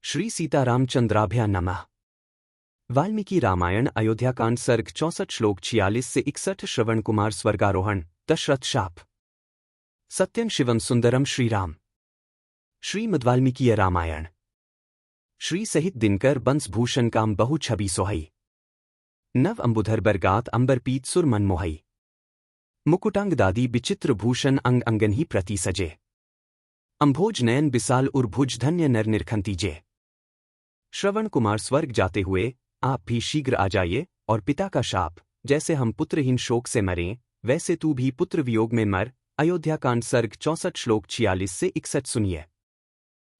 श्री सीतारामचंद्राभ्या नमः। वाल्मीकि रामायण अयोध्याकांड सर्ग 64 श्लोक 46 से 61। श्रवण कुमार स्वर्गारोहण। दशरथ शाप। सत्यं शिवम सुंदरम श्रीराम। श्रीमद्वाल्मीकीय रामायण। श्री सहित दिनकर बंस भूषण काम बहु छवि सोहई। नव अंबुधर बरगात अंबर पीत सुर मन मोहई। मुकुटांग दादी विचित्र भूषण अंग अंगन ही प्रति सजे। अंभोज नयन बिसाल उर्भुज धन्य नर निरखंतीजे। श्रवण कुमार स्वर्ग जाते हुए आप भी शीघ्र आ जाइए, और पिता का शाप, जैसे हम पुत्रहीन शोक से मरें वैसे तू भी पुत्र वियोग में मर। अयोध्याकांड सर्ग 64 श्लोक 46 से 61 सुनिए।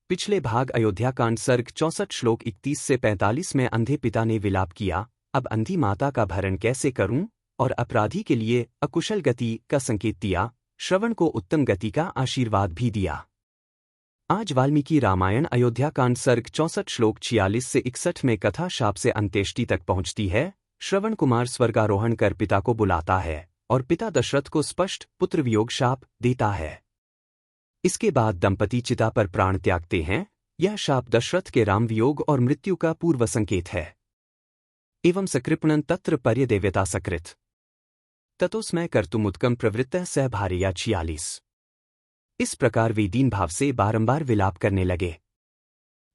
पिछले भाग अयोध्याकांड सर्ग 64 श्लोक 31 से 45 में अंधे पिता ने विलाप किया, अब अंधी माता का भरण कैसे करूं, और अपराधी के लिए अकुशल गति का संकेत दिया, श्रवण को उत्तम गति का आशीर्वाद भी दिया। आज वाल्मीकि रामायण अयोध्याकांड सर्ग 64 श्लोक 46 से 61 में कथा शाप से अंत्येष्टि तक पहुंचती है। श्रवण कुमार स्वर्गारोहण कर पिता को बुलाता है और पिता दशरथ को स्पष्ट पुत्र वियोग शाप देता है। इसके बाद दंपति चिता पर प्राण त्यागते हैं। यह शाप दशरथ के राम वियोग और मृत्यु का पूर्व संकेत है। एवं सकृपणन तत्र पर्यदेव्यता सकृत ततोस्मय कर्तुमुत्कम प्रवृत्तः स भार्या 46। इस प्रकार वे दीन भाव से बारंबार विलाप करने लगे।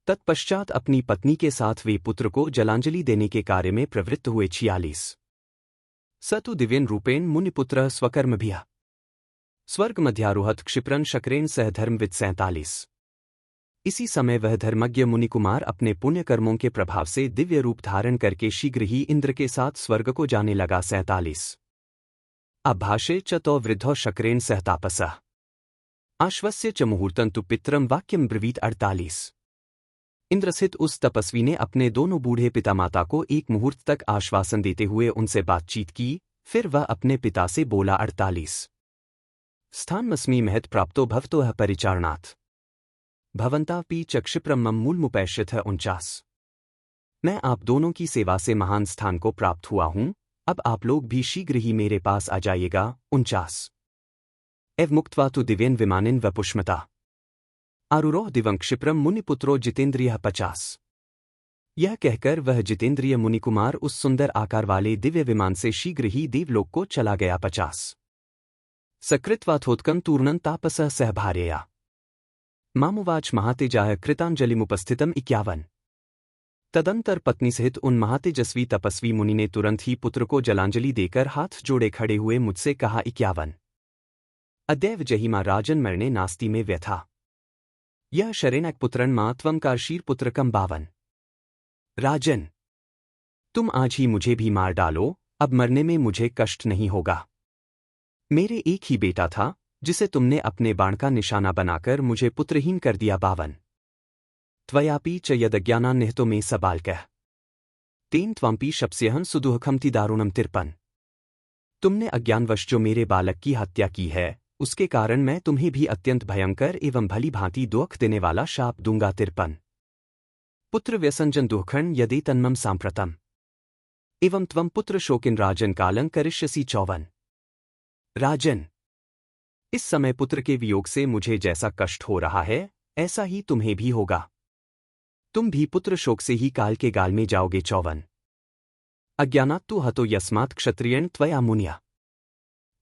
तत्पश्चात अपनी पत्नी के साथ वे पुत्र को जलांजलि देने के कार्य में प्रवृत्त हुए। 46। स तु दिव्यन रूपेण मुनिपुत्र स्वकर्मभिः स्वर्ग मध्यारोहत क्षिप्रन शक्रेण सह धर्मविद 47। इसी समय वह धर्मज्ञ मुनिकुमार अपने पुण्य कर्मों के प्रभाव से दिव्य रूप धारण करके शीघ्र ही इंद्र के साथ स्वर्ग को जाने लगा। 47। अभाषे च तो वृद्धो शक्रेण सह तापसः आश्वस्य च मुहूर्तं तु पितरम वाक्यम ब्रवीत 48। इंद्रस्थित उस तपस्वी ने अपने दोनों बूढ़े पिता माता को एक मुहूर्त तक आश्वासन देते हुए उनसे बातचीत की, फिर वह अपने पिता से बोला। 48। स्थानमस्मि महत् प्राप्तो भवतोः परिचारणात् भवन्तापि च क्षिप्रम मम मूलमुपैष्यथ 49। मैं आप दोनों की सेवा से महान स्थान को प्राप्त हुआ हूं, अब आप लोग भी शीघ्र ही मेरे पास आ जाइएगा। 49। एव मुक्त्वा तु दिव्येन विमानिन वपुष्मता आरुरोह दिवं क्षिप्रम मुनिपुत्रो जितेंद्रियः 50। यह कहकर वह जितेंद्रिय मुनिकुमार उस सुंदर आकार वाले दिव्य विमान से शीघ्र ही देवलोक को चला गया। 50। सकृत्वाथोत्कं तूर्णं तापसः सह भार्यया मामुवाच महातेजाः कृतांजलिमुपस्थितम् 51। तदंतर पत्नी सहित उन महातेजस्वी तपस्वी मुनि ने तुरंत ही पुत्र को जलांजलि देकर हाथ जोड़े खड़े हुए मुझसे कहा। 51। अद्यैव जहिमा राजन मरणे नास्ति में व्यथा यह शरेणक पुत्रन मां त्वं कार्शीर पुत्रकम 52। राजन, तुम आज ही मुझे भी मार डालो, अब मरने में मुझे कष्ट नहीं होगा। मेरे एक ही बेटा था जिसे तुमने अपने बाण का निशाना बनाकर मुझे पुत्रहीन कर दिया। 52। त्वयापि च यदज्ञानान् निहतो मे स बालकः तेन त्वंपि शप्स्यहं सुदुःखमति दारुणम 53। तुमने अज्ञानवश जो मेरे बालक की हत्या की है, उसके कारण मैं तुम्हें भी अत्यंत भयंकर एवं भली भांति दुख देने वाला शाप दूंगा। 53। पुत्र व्यसंजन दुःखं यदि तन्मम सांप्रतम एवं त्वं पुत्र शोकिन राजन कालं करिष्यसि 54। राजन, इस समय पुत्र के वियोग से मुझे जैसा कष्ट हो रहा है, ऐसा ही तुम्हें भी होगा। तुम भी पुत्र शोक से ही काल के गाल में जाओगे। 54। अज्ञानात् तु हतो यस्मात् क्षत्रियेण त्वया मुनिया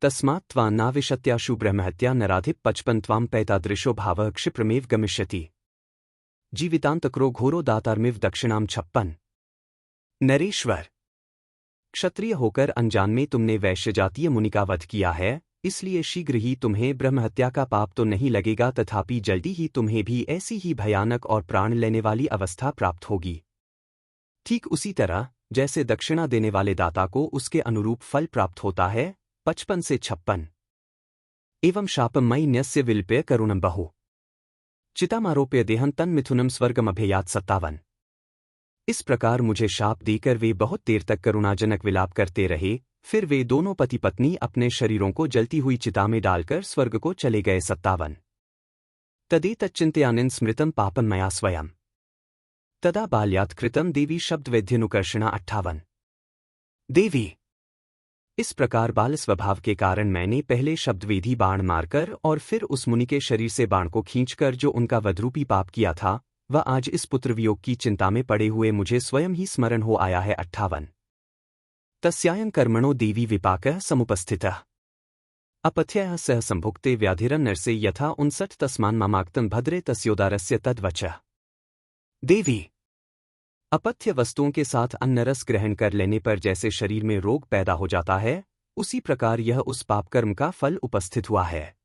तस्मात् त्वां नाविशत्याशु ब्रह्महत्या नराधिप 55 त्वां पैतादृशो भावः क्षिप्रमेव गमिष्यति जीवितांतक्रो घोरो दातारमिव दक्षिणाम 56। नरेश्वर, क्षत्रिय होकर अनजान में तुमने वैश्य जातीय मुनि का वध किया है, इसलिए शीघ्र ही तुम्हें ब्रह्महत्या का पाप तो नहीं लगेगा, तथापि जल्दी ही तुम्हें भी ऐसी ही भयानक और प्राण लेने वाली अवस्था प्राप्त होगी। ठीक उसी तरह जैसे दक्षिणा देने वाले दाता को उसके अनुरूप फल प्राप्त होता है। 55 से 56। एवं शापमयि न्यस्य विल्प्य करुणं बहु चितामारोप्य देहं तन्मिथुनम स्वर्गमभेयात् 57। इस प्रकार मुझे शाप देकर वे बहुत देर तक करुणाजनक विलाप करते रहे, फिर वे दोनों पति पत्नी अपने शरीरों को जलती हुई चिता में डालकर स्वर्ग को चले गए। 57। तदेतच्चिन्तयानिन् स्मृतं पापं मया स्वयं तदा बाल्यात् कृतं देवी शब्दवेद्यनुकर्षणा 58। देवी, इस प्रकार बाल स्वभाव के कारण मैंने पहले शब्दवेधी बाण मारकर और फिर उस मुनि के शरीर से बाण को खींचकर जो उनका वधरूपी पाप किया था, व आज इस पुत्रवियोग की चिंता में पड़े हुए मुझे स्वयं ही स्मरण हो आया है। 58 तस्यायं कर्मणो देवी विपाकः समुपस्थितः अपथ्यः सह संभुक्ते व्याधिरन्नरसे यथा 59 तस्मान् ममाक्तं भद्रे तस्योदारस्य तद्वचः। देवी अपथ्य वस्तुओं के साथ अन्न रस ग्रहण कर लेने पर जैसे शरीर में रोग पैदा हो जाता है, उसी प्रकार यह उस पापकर्म का फल उपस्थित हुआ है।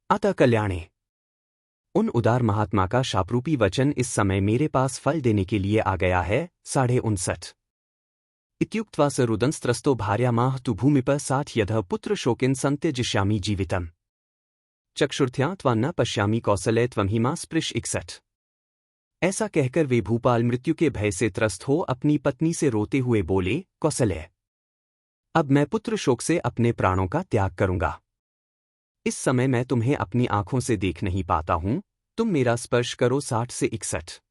अतः कल्याणे उन उदार महात्मा का शापरूपी वचन इस समय मेरे पास फल देने के लिए आ गया है। 59 इत्युक्त्वा स रुदंस्त्रस्तो भार्यामाह तु भूमिपः साथ यदः पुत्र शोकिन संत्यजिष्यामि जीवितम् चक्षुर्थ्यां त्वा न पश्यामि कौसले त्वं हिमा स्पृश। 61 ऐसा कहकर वे भूपाल मृत्यु के भय से त्रस्त हो अपनी पत्नी से रोते हुए बोले, कौसल्य, अब मैं पुत्र शोक से अपने प्राणों का त्याग करूंगा। इस समय मैं तुम्हें अपनी आंखों से देख नहीं पाता हूं, तुम मेरा स्पर्श करो। 60 से 61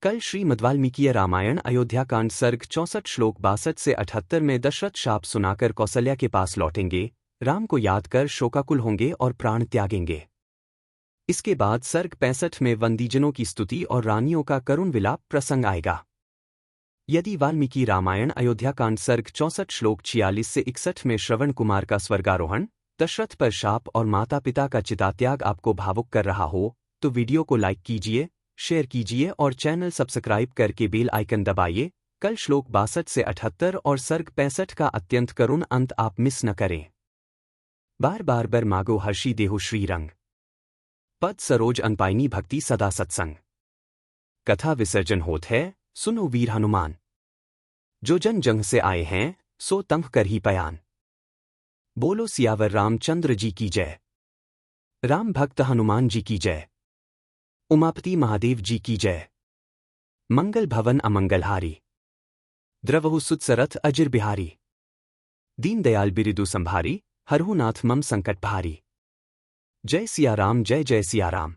कल श्रीमद् वाल्मीकि रामायण अयोध्या कांड सर्ग 64 श्लोक 62 से 78 में दशरथ शाप सुनाकर कौसल्या के पास लौटेंगे, राम को याद कर शोकाकुल होंगे और प्राण त्यागेंगे। इसके बाद सर्ग 65 में वंदीजनों की स्तुति और रानियों का करुण विलाप प्रसंग आएगा। यदि वाल्मीकि रामायण अयोध्या कांड सर्ग 64 श्लोक 46 से 61 में श्रवण कुमार का स्वर्गारोहण, दशरथ पर शाप और माता पिता का चितात्याग आपको भावुक कर रहा हो, तो वीडियो को लाइक कीजिए, शेयर कीजिए और चैनल सब्सक्राइब करके बेल आइकन दबाइए। कल श्लोक 62 से 78 और सर्ग 65 का अत्यंत करुण अंत आप मिस न करें। बार बार बर मागो हर्षी देहु श्रीरंग पद सरोज अनपाइनी भक्ति सदा सत्संग। कथा विसर्जन होत है, सुनो वीर हनुमान। जो जन जंग से आए हैं, सो तंग कर ही पयान। बोलो सियावर रामचंद्र जी की जय। राम भक्त हनुमान जी की जय। उमापति महादेव जी की जय। मंगल भवन अमंगलहारी। द्रवहु सुतसरथ अजिर बिहारी। दीन दयाल बिरिदु संभारी, हरहु नाथ मम संकट भारी। जय सिया राम, जय जय सिया राम।